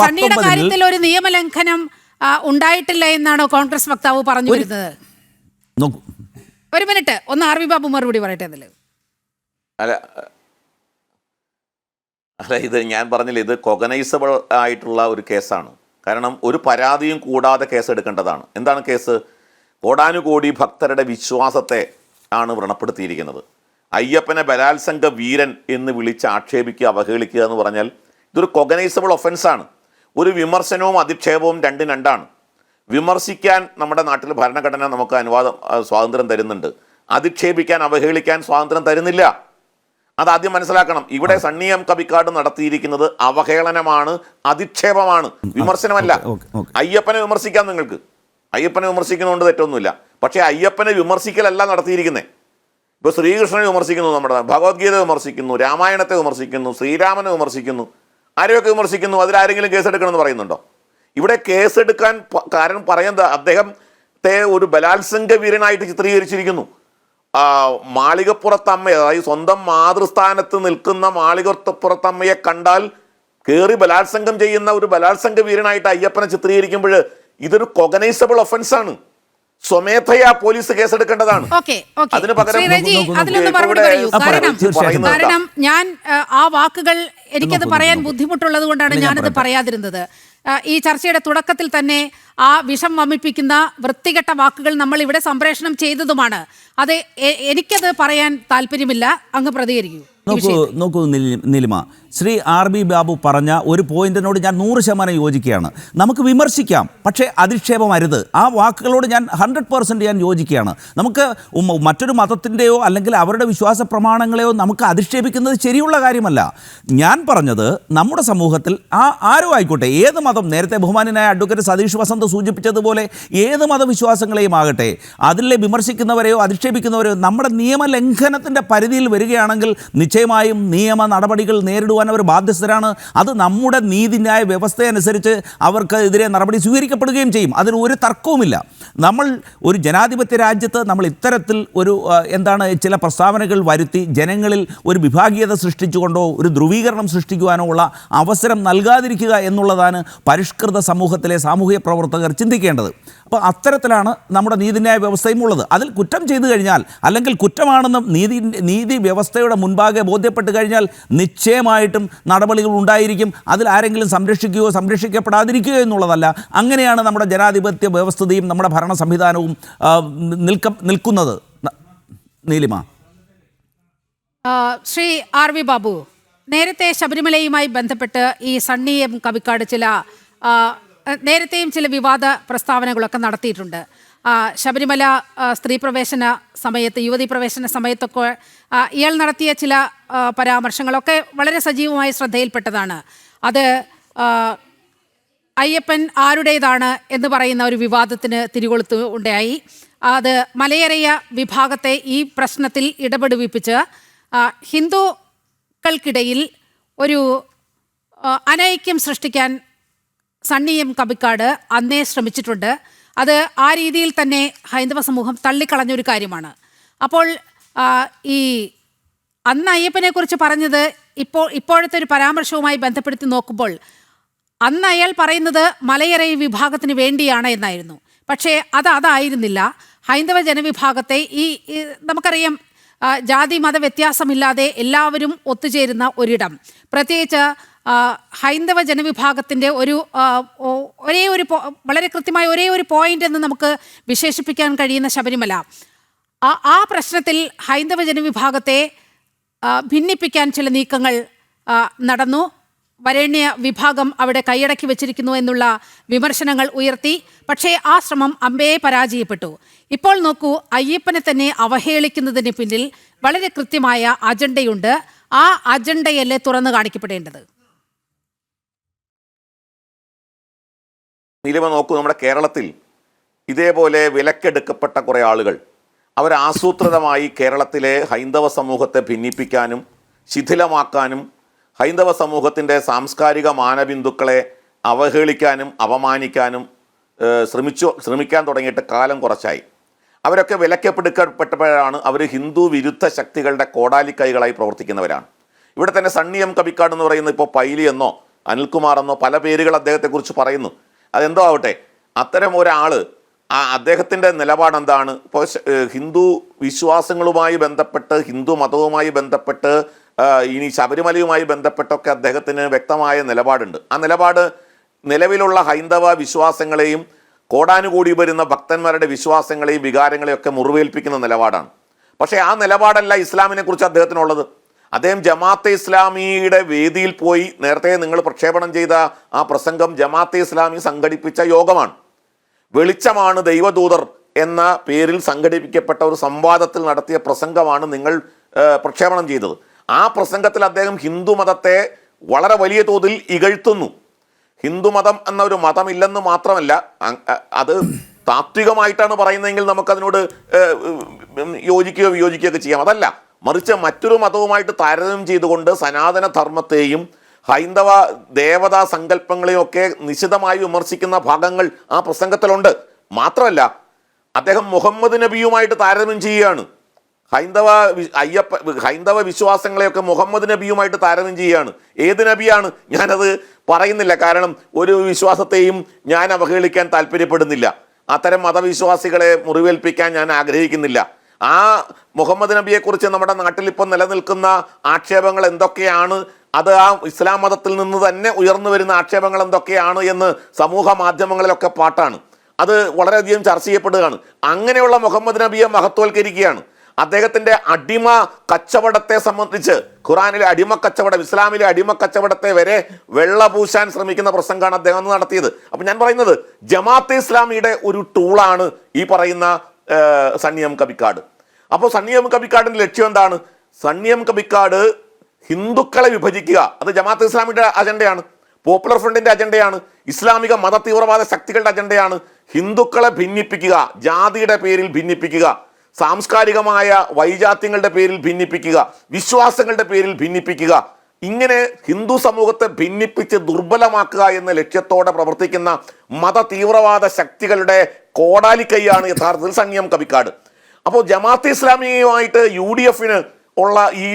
സണ്ണിയുടെ കാര്യത്തിൽ ഒരു നിയമലംഘനം ഉണ്ടായിട്ടില്ല എന്നാണോ കോൺഗ്രസ് വക്താവ് പറഞ്ഞു വരുന്നത്? ഒരു മിനിറ്റ്, ഒന്ന് ആർ വി ബാബു മറുപടി പറയട്ടെ. അല്ല, ഇത് ഞാൻ പറഞ്ഞില്ല, ഇത് കൊഗനൈസബിൾ ആയിട്ടുള്ള ഒരു കേസാണ്. കാരണം ഒരു പരാതിയും കൂടാതെ കേസ് എടുക്കേണ്ടതാണ്. എന്താണ് കേസ്? കോടാനുകോടി ഭക്തരുടെ വിശ്വാസത്തെ ആണ് വ്രണപ്പെടുത്തിയിരിക്കുന്നത്. അയ്യപ്പനെ ബലാത്സംഗ വീരൻ എന്ന് വിളിച്ച് ആക്ഷേപിക്കുക, അവഹേളിക്കുക എന്ന് പറഞ്ഞാൽ ഇതൊരു കൊഗനൈസബിൾ ഒഫൻസാണ്. ഒരു വിമർശനവും അധിക്ഷേപവും രണ്ടും രണ്ടാണ്. വിമർശിക്കാൻ നമ്മുടെ നാട്ടിൽ ഭരണഘടന നമുക്ക് സ്വാതന്ത്ര്യം തരുന്നുണ്ട്. അധിക്ഷേപിക്കാൻ, അവഹേളിക്കാൻ സ്വാതന്ത്ര്യം തരുന്നില്ല. അതാദ്യം മനസ്സിലാക്കണം. ഇവിടെ സണ്ണി എം കബിക്കാട് നടത്തിയിരിക്കുന്നത് അവഹേളനമാണ്, അധിക്ഷേപമാണ്, വിമർശനമല്ല. അയ്യപ്പനെ വിമർശിക്കാം നിങ്ങൾക്ക്, അയ്യപ്പനെ വിമർശിക്കുന്നതുകൊണ്ട് തെറ്റൊന്നുമില്ല. പക്ഷേ അയ്യപ്പനെ വിമർശിക്കലല്ല നടത്തിയിരിക്കുന്നത്. ഇപ്പോൾ ശ്രീകൃഷ്ണനെ വിമർശിക്കുന്നു, നമ്മുടെ ഭഗവത്ഗീത വിമർശിക്കുന്നു, രാമായണത്തെ വിമർശിക്കുന്നു, ശ്രീരാമനെ വിമർശിക്കുന്നു, ആരെയൊക്കെ വിമർശിക്കുന്നു. അതിലാരെങ്കിലും കേസെടുക്കണമെന്ന് പറയുന്നുണ്ടോ? ഇവിടെ കേസെടുക്കാൻ കാരണം പറയുന്നത് അദ്ദേഹത്തെ ഒരു ബലാത്സംഗ വീരനായിട്ട് ചിത്രീകരിച്ചിരിക്കുന്നു. മാളികപ്പുറത്തമ്മയെ, അതായത് സ്വന്തം മാതൃസ്ഥാനത്ത് നിൽക്കുന്ന മാളികപ്പുറത്തമ്മയെ കണ്ടാൽ കയറി ബലാത്സംഗം ചെയ്യുന്ന ഒരു ബലാത്സംഗ വീരനായിട്ട് അയ്യപ്പനെ ചിത്രീകരിക്കുമ്പോൾ ഇതൊരു കൊഗനൈസബിൾ ഒഫൻസാണ്. സ്വമേധയാ പോലീസ് കേസെടുക്കേണ്ടതാണ്. അതിന് പകരം കാരണം ഞാൻ ആ വാക്കുകൾ എനിക്കത് പറയാൻ ബുദ്ധിമുട്ടുള്ളത് കൊണ്ടാണ് ഞാനത് പറയാതിരുന്നത്. ഈ ചർച്ചയുടെ തുടക്കത്തിൽ തന്നെ ആ വിഷം വമിപ്പിക്കുന്ന വൃത്തികെട്ട വാക്കുകൾ നമ്മൾ ഇവിടെ സംപ്രേഷണം ചെയ്തതുമാണ്. അത് എനിക്കത് പറയാൻ താല്പര്യമില്ല. അങ്ങ് പ്രതികരിക്കൂ. നോക്കൂ നീലിമ, ശ്രീ ആർ ബി ബാബു പറഞ്ഞ ഒരു പോയിന്റിനോട് ഞാൻ 100% യോജിക്കുകയാണ്. നമുക്ക് വിമർശിക്കാം, പക്ഷേ അധിക്ഷേപം അരുത്. ആ വാക്കുകളോട് ഞാൻ 100% ഞാൻ യോജിക്കുകയാണ്. നമുക്ക് മറ്റൊരു മതത്തിൻ്റെയോ അല്ലെങ്കിൽ അവരുടെ വിശ്വാസ പ്രമാണങ്ങളെയോ നമുക്ക് അധിക്ഷേപിക്കുന്നത് ശരിയുള്ള കാര്യമല്ല. ഞാൻ പറഞ്ഞത് നമ്മുടെ സമൂഹത്തിൽ ആരോ ആയിക്കോട്ടെ, ഏത് മതം, നേരത്തെ ബഹുമാനായ അഡ്വക്കേറ്റ് സതീഷ് വസന്ത് സൂചിപ്പിച്ചതുപോലെ ഏത് മതവിശ്വാസങ്ങളെയും ആകട്ടെ, അതിലെ വിമർശിക്കുന്നവരെയോ അധിക്ഷേപിക്കുന്നവരെയോ നമ്മുടെ നിയമലംഘനത്തിൻ്റെ പരിധിയിൽ വരികയാണെങ്കിൽ നിശ്ചയമായും നിയമ നടപടികൾ നേരിടുവാൻ അവർ ബാധ്യസ്ഥരാണ്. അത് നമ്മുടെ നീതിന്യായ വ്യവസ്ഥയനുസരിച്ച് അവർക്ക് എതിരെ നടപടി സ്വീകരിക്കപ്പെടുകയും ചെയ്യും. അതിന് ഒരു തർക്കവുമില്ല. നമ്മൾ ഒരു ജനാധിപത്യ രാജ്യത്ത് നമ്മൾ ഇത്തരത്തിൽ ഒരു ചില പ്രസ്താവനകൾ വരുത്തി ജനങ്ങളിൽ ഒരു വിഭാഗീയത സൃഷ്ടിച്ചുകൊണ്ടോ ഒരു ധ്രുവീകരണം സൃഷ്ടിക്കുവാനോ ഉള്ള അവസരം നൽകാതിരിക്കുക എന്നുള്ളതാണ് പരിഷ്കൃത സമൂഹത്തിലെ സാമൂഹിക പ്രവർത്തകർ ചിന്തിക്കേണ്ടത്. അപ്പോൾ അത്തരത്തിലാണ് നമ്മുടെ നീതിന്യായ വ്യവസ്ഥയും ഉള്ളത്. അതിൽ കുറ്റം ചെയ്തു കഴിഞ്ഞാൽ അല്ലെങ്കിൽ കുറ്റമാണെന്ന് നീതി വ്യവസ്ഥയുടെ മുൻപാകെ ബോധ്യപ്പെട്ട് കഴിഞ്ഞാൽ നിശ്ചയമായിട്ടും നടപടികൾ ഉണ്ടായിരിക്കും. അതിൽ ആരെങ്കിലും സംരക്ഷിക്കുകയോ സംരക്ഷിക്കപ്പെടാതിരിക്കുകയോ എന്നുള്ളതല്ല. അങ്ങനെയാണ് നമ്മുടെ ജനാധിപത്യ വ്യവസ്ഥയും നമ്മുടെ ഭരണ സംവിധാനവും നിൽക്കുന്നത്. നീലിമ. ശ്രീ ആർ വി ബാബു, നേരത്തെ ശബരിമലയുമായി ബന്ധപ്പെട്ട് ഈ സണ്ണി എം കബിക്കാട് നേരത്തെയും ചില വിവാദ പ്രസ്താവനകളൊക്കെ നടത്തിയിട്ടുണ്ട്. ശബരിമല സ്ത്രീ പ്രവേശന സമയത്ത്, യുവതി പ്രവേശന സമയത്തൊക്കെ ഇയാൾ നടത്തിയ ചില പരാമർശങ്ങളൊക്കെ വളരെ സജീവമായി ശ്രദ്ധയിൽപ്പെട്ടതാണ്. അത് അയ്യപ്പൻ ആരുടേതാണ് എന്ന് പറയുന്ന ഒരു വിവാദത്തിന് തിരികൊളുത്തു ഉണ്ടായി. അത് മലയരയ വിഭാഗത്തെ ഈ പ്രശ്നത്തിൽ ഇടപെടുവിപ്പിച്ച് ഹിന്ദുക്കൾക്കിടയിൽ ഒരു അനൈക്യം സൃഷ്ടിക്കാൻ സണ്ണി എം കബിക്കാട് അന്നേ ശ്രമിച്ചിട്ടുണ്ട്. അത് ആ രീതിയിൽ തന്നെ ഹൈന്ദവ സമൂഹം തള്ളിക്കളഞ്ഞൊരു കാര്യമാണ്. അപ്പോൾ ഈ അന്ന് അയ്യപ്പനെക്കുറിച്ച് പറഞ്ഞത് ഇപ്പോഴത്തെ ഒരു പരാമർശവുമായി ബന്ധപ്പെടുത്തി നോക്കുമ്പോൾ അന്ന് അയാൾ പറയുന്നത് മലയരയ വിഭാഗത്തിന് വേണ്ടിയാണ് എന്നായിരുന്നു. പക്ഷേ അതായിരുന്നില്ല. ഹൈന്ദവ ജനവിഭാഗത്തെ നമുക്കറിയാം, ജാതി മത വ്യത്യാസമില്ലാതെ എല്ലാവരും ഒത്തുചേരുന്ന ഒരിടം, പ്രത്യേകിച്ച് ഹൈന്ദവ ജനവിഭാഗത്തിൻ്റെ വളരെ കൃത്യമായ ഒരേ ഒരു പോയിന്റ് എന്ന് നമുക്ക് വിശേഷിപ്പിക്കാൻ കഴിയുന്ന ശബരിമല, ആ പ്രശ്നത്തിൽ ഹൈന്ദവ ജനവിഭാഗത്തെ ഭിന്നിപ്പിക്കാൻ ചില നീക്കങ്ങൾ നടന്നു. വരേണ്യ വിഭാഗം അവിടെ കൈയടക്കി വെച്ചിരിക്കുന്നു എന്നുള്ള വിമർശനങ്ങൾ ഉയർത്തി. പക്ഷേ ആ ശ്രമം അമ്പയെ പരാജയപ്പെട്ടു. ഇപ്പോൾ നോക്കൂ, അയ്യപ്പനെ തന്നെ അവഹേളിക്കുന്നതിന് പിന്നിൽ വളരെ കൃത്യമായ അജണ്ടയുണ്ട്. ആ അജണ്ടയല്ലേ തുറന്നു കാണിക്കപ്പെടേണ്ടത്? നീലിമ, നോക്കൂ, നമ്മുടെ കേരളത്തിൽ ഇതേപോലെ വിലക്കെടുക്കപ്പെട്ട കുറേ ആളുകൾ അവരാസൂത്രിതമായി കേരളത്തിലെ ഹൈന്ദവ സമൂഹത്തെ ഭിന്നിപ്പിക്കാനും ശിഥിലമാക്കാനും ഹൈന്ദവ സമൂഹത്തിൻ്റെ സാംസ്കാരിക മാനബിന്ദുക്കളെ അവഹേളിക്കാനും അപമാനിക്കാനും ശ്രമിക്കാൻ തുടങ്ങിയിട്ട് കാലം കുറച്ചായി. അവരൊക്കെ വിലക്കെടുക്കപ്പെട്ടപ്പോഴാണ് അവർ ഹിന്ദു വിരുദ്ധ ശക്തികളുടെ കോടാലിക്കൈകളായി പ്രവർത്തിക്കുന്നവരാണ്. ഇവിടെ തന്നെ സണ്ണി എം കബിക്കാട് എന്ന് പറയുന്ന ഇപ്പോൾ പൈലി എന്നോ അനിൽകുമാർ എന്നോ പല പേരുകൾ അദ്ദേഹത്തെക്കുറിച്ച് പറയുന്നു. അതെന്തോ ആവട്ടെ, അത്തരം ഒരാൾ അദ്ദേഹത്തിൻ്റെ നിലപാട് എന്താണ്? ഇപ്പോൾ ഹിന്ദു വിശ്വാസങ്ങളുമായി ബന്ധപ്പെട്ട്, ഹിന്ദു മതവുമായി ബന്ധപ്പെട്ട്, ഇനി ശബരിമലയുമായി ബന്ധപ്പെട്ടൊക്കെ അദ്ദേഹത്തിന് വ്യക്തമായ നിലപാടുണ്ട്. ആ നിലപാട് നിലവിലുള്ള ഹൈന്ദവ വിശ്വാസങ്ങളെയും കോടാനുകൂടി വരുന്ന ഭക്തന്മാരുടെ വിശ്വാസങ്ങളെയും വികാരങ്ങളെയും ഒക്കെ മുറിവേൽപ്പിക്കുന്ന നിലപാടാണ്. പക്ഷേ ആ നിലപാടല്ല ഇസ്ലാമിനെ കുറിച്ച് അദ്ദേഹത്തിനുള്ളത്. അദ്ദേഹം ജമാഅത്തെ ഇസ്ലാമിയുടെ വേദിയിൽ പോയി, നേരത്തെ നിങ്ങൾ പ്രക്ഷേപണം ചെയ്ത ആ പ്രസംഗം ജമാഅത്തെ ഇസ്ലാമി സംഘടിപ്പിച്ച യോഗമാണ്. വെളിച്ചമാണ് ദൈവദൂതർ എന്ന പേരിൽ സംഘടിപ്പിക്കപ്പെട്ട ഒരു സംവാദത്തിൽ നടത്തിയ പ്രസംഗമാണ് നിങ്ങൾ പ്രക്ഷേപണം ചെയ്തത്. ആ പ്രസംഗത്തിൽ അദ്ദേഹം ഹിന്ദു മതത്തെ വളരെ വലിയ തോതിൽ ഇകഴ്ത്തുന്നു. ഹിന്ദുമതം എന്ന ഒരു മതമില്ലെന്ന് മാത്രമല്ല, അത് താത്വികമായിട്ടാണ് പറയുന്നതെങ്കിൽ നമുക്കതിനോട് യോജിക്കുകയോ വിയോജിക്കുകയൊക്കെ ചെയ്യാം. അതല്ല, മറിച്ച് മറ്റൊരു മതവുമായിട്ട് താരതമ്യം ചെയ്തുകൊണ്ട് സനാതന ധർമ്മത്തെയും ഹൈന്ദവ ദേവതാ സങ്കല്പങ്ങളെയും ഒക്കെ നിശിതമായി വിമർശിക്കുന്ന ഭാഗങ്ങൾ ആ പ്രസംഗത്തിലുണ്ട്. മാത്രമല്ല, അദ്ദേഹം മുഹമ്മദ് നബിയുമായിട്ട് താരതമ്യം ചെയ്യുകയാണ്. ഹൈന്ദവ വിശ്വാസങ്ങളെയൊക്കെ മുഹമ്മദ് നബിയുമായിട്ട് താരതമ്യം ചെയ്യുകയാണ്. ഏത് നബിയാണ്? ഞാനത് പറയുന്നില്ല, കാരണം ഒരു വിശ്വാസത്തെയും ഞാൻ അവഹേളിക്കാൻ താല്പര്യപ്പെടുന്നില്ല. അത്തരം മതവിശ്വാസികളെ മുറിവേൽപ്പിക്കാൻ ഞാൻ ആഗ്രഹിക്കുന്നില്ല. ആ മുഹമ്മദ് നബിയെക്കുറിച്ച് നമ്മുടെ നാട്ടിൽ ഇപ്പോൾ നിലനിൽക്കുന്ന ആക്ഷേപങ്ങൾ എന്തൊക്കെയാണ്, അത് ആ ഇസ്ലാം മതത്തിൽ നിന്ന് തന്നെ ഉയർന്നു വരുന്ന ആക്ഷേപങ്ങൾ എന്തൊക്കെയാണ് എന്ന് സമൂഹ മാധ്യമങ്ങളിലൊക്കെ പാട്ടാണ്. അത് വളരെയധികം ചർച്ച ചെയ്യപ്പെടുകയാണ്. അങ്ങനെയുള്ള മുഹമ്മദ് നബിയെ മഹത്വവൽക്കരിക്കുകയാണ്. അദ്ദേഹത്തിൻ്റെ അടിമ കച്ചവടത്തെ സംബന്ധിച്ച് ഖുറാനിലെ അടിമ കച്ചവടം, ഇസ്ലാമിലെ അടിമ കച്ചവടത്തെ വരെ വെള്ളപൂശാൻ ശ്രമിക്കുന്ന പ്രസംഗമാണ് അദ്ദേഹം നടത്തിയത്. അപ്പം ഞാൻ പറയുന്നത്, ജമാഅത്തെ ഇസ്ലാമിയുടെ ഒരു ടൂളാണ് ഈ പറയുന്ന സണ്ണി എം കബിക്കാട്. അപ്പോൾ സണ്ണി എം കബിക്കാടിൻ്റെ ലക്ഷ്യം എന്താണ്? സണ്ണി എം കബിക്കാട് ഹിന്ദുക്കളെ വിഭജിക്കുക, അത് ജമാഅത്തെ ഇസ്ലാമിയുടെ അജണ്ടയാണ്, പോപ്പുലർ ഫ്രണ്ടിൻ്റെ അജണ്ടയാണ്, ഇസ്ലാമിക മത തീവ്രവാദ ശക്തികളുടെ അജണ്ടയാണ്. ഹിന്ദുക്കളെ ഭിന്നിപ്പിക്കുക, ജാതിയുടെ പേരിൽ ഭിന്നിപ്പിക്കുക, സാംസ്കാരികമായ വൈജാത്യങ്ങളുടെ പേരിൽ ഭിന്നിപ്പിക്കുക, വിശ്വാസങ്ങളുടെ പേരിൽ ഭിന്നിപ്പിക്കുക, ഇങ്ങനെ ഹിന്ദു സമൂഹത്തെ ഭിന്നിപ്പിച്ച് ദുർബലമാക്കുക എന്ന ലക്ഷ്യത്തോടെ പ്രവർത്തിക്കുന്ന മത തീവ്രവാദ ശക്തികളുടെ കോടാലിക്കൈയാണ് യഥാർത്ഥത്തിൽ സണ്ണി എം കബിക്കാട്. അപ്പോൾ ജമാഅത്തെ ഇസ്ലാമിയുമായിട്ട് UDF ഉള്ള ഈ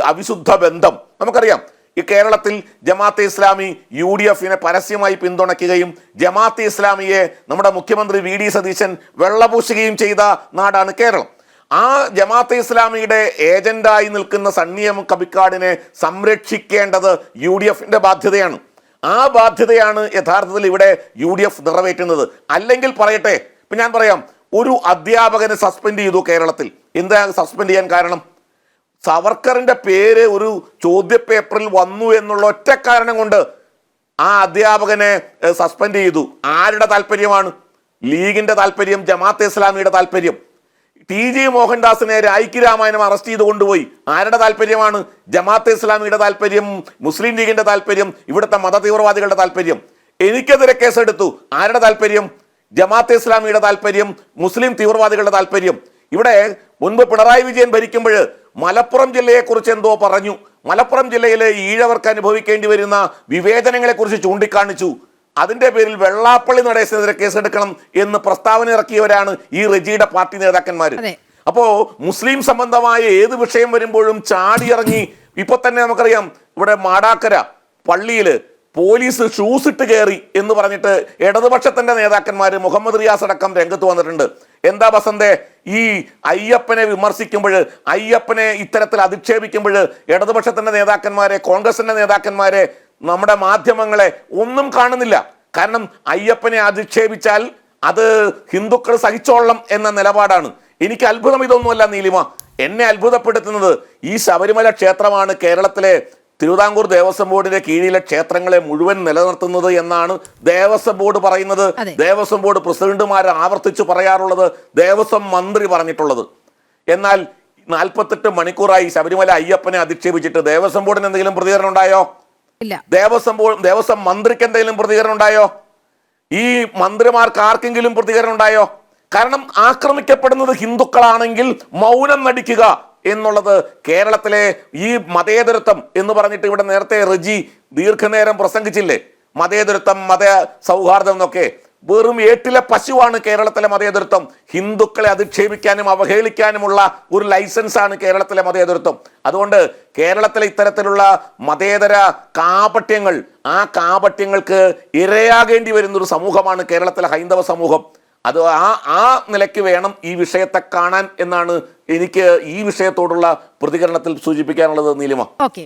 അവിശുദ്ധ ബന്ധം നമുക്കറിയാം. ഈ കേരളത്തിൽ ജമാഅത്തെ ഇസ്ലാമി UDF പരസ്യമായി പിന്തുണയ്ക്കുകയും ജമാഅത്തെ ഇസ്ലാമിയെ നമ്മുടെ മുഖ്യമന്ത്രി VD സതീശൻ വെള്ളപൂശുകയും ചെയ്ത നാടാണ് കേരളം. ആ ജമാഅത്തെ ഇസ്ലാമിയുടെ ഏജന്റായി നിൽക്കുന്ന സണ്ണി എം കബിക്കാടിനെ സംരക്ഷിക്കേണ്ടത് UDF ബാധ്യതയാണ്. ആ ബാധ്യതയാണ് യഥാർത്ഥത്തിൽ ഇവിടെ UDF നിറവേറ്റുന്നത്. അല്ലെങ്കിൽ പറയട്ടെ, ഇപ്പം ഞാൻ പറയാം, ഒരു അധ്യാപകനെ സസ്പെൻഡ് ചെയ്തു കേരളത്തിൽ. എന്താ സസ്പെൻഡ് ചെയ്യാൻ കാരണം? സവർക്കറിൻ്റെ പേര് ഒരു ചോദ്യപേപ്പറിൽ വന്നു എന്നുള്ള ഒറ്റ കാരണം കൊണ്ട് ആ അധ്യാപകനെ സസ്പെൻഡ് ചെയ്തു. ആരുടെ താല്പര്യമാണ്? ലീഗിൻ്റെ താല്പര്യം, ജമാഅത്തെ ഇസ്ലാമിയുടെ താല്പര്യം. TG മോഹൻദാസിനെ രായ്ക്ക് രാമായണം അറസ്റ്റ് ചെയ്ത് കൊണ്ടുപോയി. ആരുടെ താല്പര്യമാണ്? ജമാഅത്തെ ഇസ്ലാമിയുടെ താല്പര്യം, മുസ്ലിം ലീഗിൻ്റെ താല്പര്യം, ഇവിടുത്തെ മത തീവ്രവാദികളുടെ താല്പര്യം. എനിക്കെതിരെ കേസെടുത്തു. ആരുടെ താല്പര്യം? ജമാഅത്തെ ഇസ്ലാമിയുടെ താല്പര്യം, മുസ്ലിം തീവ്രവാദികളുടെ താല്പര്യം. ഇവിടെ മുൻപ് പിണറായി വിജയൻ ഭരിക്കുമ്പോൾ മലപ്പുറം ജില്ലയെക്കുറിച്ച് എന്തോ പറഞ്ഞു. മലപ്പുറം ജില്ലയിലെ ഈഴവർക്ക് അനുഭവിക്കേണ്ടി വരുന്ന വിവേചനങ്ങളെക്കുറിച്ച് ചൂണ്ടിക്കാണിച്ചു. അതിൻ്റെ പേരിൽ വെള്ളാപ്പള്ളി നടേശനെതിരെ കേസെടുക്കണം എന്ന് പ്രസ്താവന ഇറക്കിയവരാണ് ഈ റെജിയുടെ പാർട്ടി നേതാക്കന്മാർ. അപ്പോൾ മുസ്ലിം സംബന്ധമായ ഏത് വിഷയം വരുമ്പോഴും ചാടിയിറങ്ങി. ഇപ്പൊ തന്നെ നമുക്കറിയാം, ഇവിടെ മാടാക്കര പള്ളിയിൽ പോലീസ് ഷൂസ് ഇട്ട് കയറി എന്ന് പറഞ്ഞിട്ട് ഇടതുപക്ഷത്തിന്റെ നേതാക്കന്മാർ, മുഹമ്മദ് റിയാസ് അടക്കം രംഗത്ത് വന്നിട്ടുണ്ട്. എന്താ ബസന്തേ, ഈ അയ്യപ്പനെ വിമർശിക്കുമ്പോൾ, അയ്യപ്പനെ ഇത്തരത്തിൽ അധിക്ഷേപിക്കുമ്പോൾ ഇടതുപക്ഷത്തിന്റെ നേതാക്കന്മാരെ, കോൺഗ്രസിന്റെ നേതാക്കന്മാരെ, നമ്മുടെ മാധ്യമങ്ങളെ ഒന്നും കാണുന്നില്ല. കാരണം അയ്യപ്പനെ അധിക്ഷേപിച്ചാൽ അത് ഹിന്ദുക്കൾ സഹിച്ചോളണം എന്ന നിലപാടാണ്. എനിക്ക് അത്ഭുതം ഇതൊന്നുമല്ല നീലിമ. എന്നെ അത്ഭുതപ്പെടുത്തുന്നത് ഈ ശബരിമല ക്ഷേത്രമാണ് കേരളത്തിലെ തിരുവിതാംകൂർ ദേവസ്വം ബോർഡിന്റെ കീഴിലെ ക്ഷേത്രങ്ങളെ മുഴുവൻ നിലനിർത്തുന്നത് എന്നാണ് ദേവസ്വം ബോർഡ് പറയുന്നത്. ദേവസ്വം ബോർഡ് പ്രസിഡന്റുമാർ ആവർത്തിച്ച് പറയാറുള്ളത്, ദേവസ്വം മന്ത്രി പറഞ്ഞിട്ടുള്ളത്. എന്നാൽ 48 മണിക്കൂറായി ശബരിമല അയ്യപ്പനെ അധിക്ഷേപിച്ചിട്ട് ദേവസ്വം ബോർഡിന് എന്തെങ്കിലും പ്രതികരണം ഉണ്ടായോ? ഇല്ല. ദേവസ്വം മന്ത്രിക്ക് എന്തെങ്കിലും പ്രതികരണം ഉണ്ടായോ? ഈ മന്ത്രിമാർക്ക് ആർക്കെങ്കിലും പ്രതികരണം ഉണ്ടായോ? കാരണം ആക്രമിക്കപ്പെടുന്നത് ഹിന്ദുക്കളാണെങ്കിൽ മൗനം നടിക്കുക എന്നുള്ളത് കേരളത്തിലെ ഈ മതേതരത്വം എന്ന് പറഞ്ഞിട്ട് ഇവിടെ നേരത്തെ റെജി ദീർഘനേരം പ്രസംഗിച്ചില്ലേ, മതേതരത്വം, മത സൗഹാർദ്ദം എന്നൊക്കെ. വെറും ഏട്ടിലെ പശുവാണ് കേരളത്തിലെ മതേതരത്വം. ഹിന്ദുക്കളെ അധിക്ഷേപിക്കാനും അവഹേളിക്കാനുമുള്ള ഒരു ലൈസൻസാണ് കേരളത്തിലെ മതേതരത്വം. അതുകൊണ്ട് കേരളത്തിലെ ഇത്തരത്തിലുള്ള മതേതര കാപട്യങ്ങൾ, ആ കാപട്യങ്ങൾക്ക് ഇരയാകേണ്ടി വരുന്നൊരു സമൂഹമാണ് കേരളത്തിലെ ഹൈന്ദവ സമൂഹം. അത് ആ നിലയ്ക്ക് വേണം ഈ വിഷയത്തെ കാണാൻ എന്നാണ് എനിക്ക് ഈ വിഷയത്തോടുള്ള പ്രതികരണത്തിൽ സൂചിപ്പിക്കാനുള്ളത്. നീലിമ. ഓക്കെ.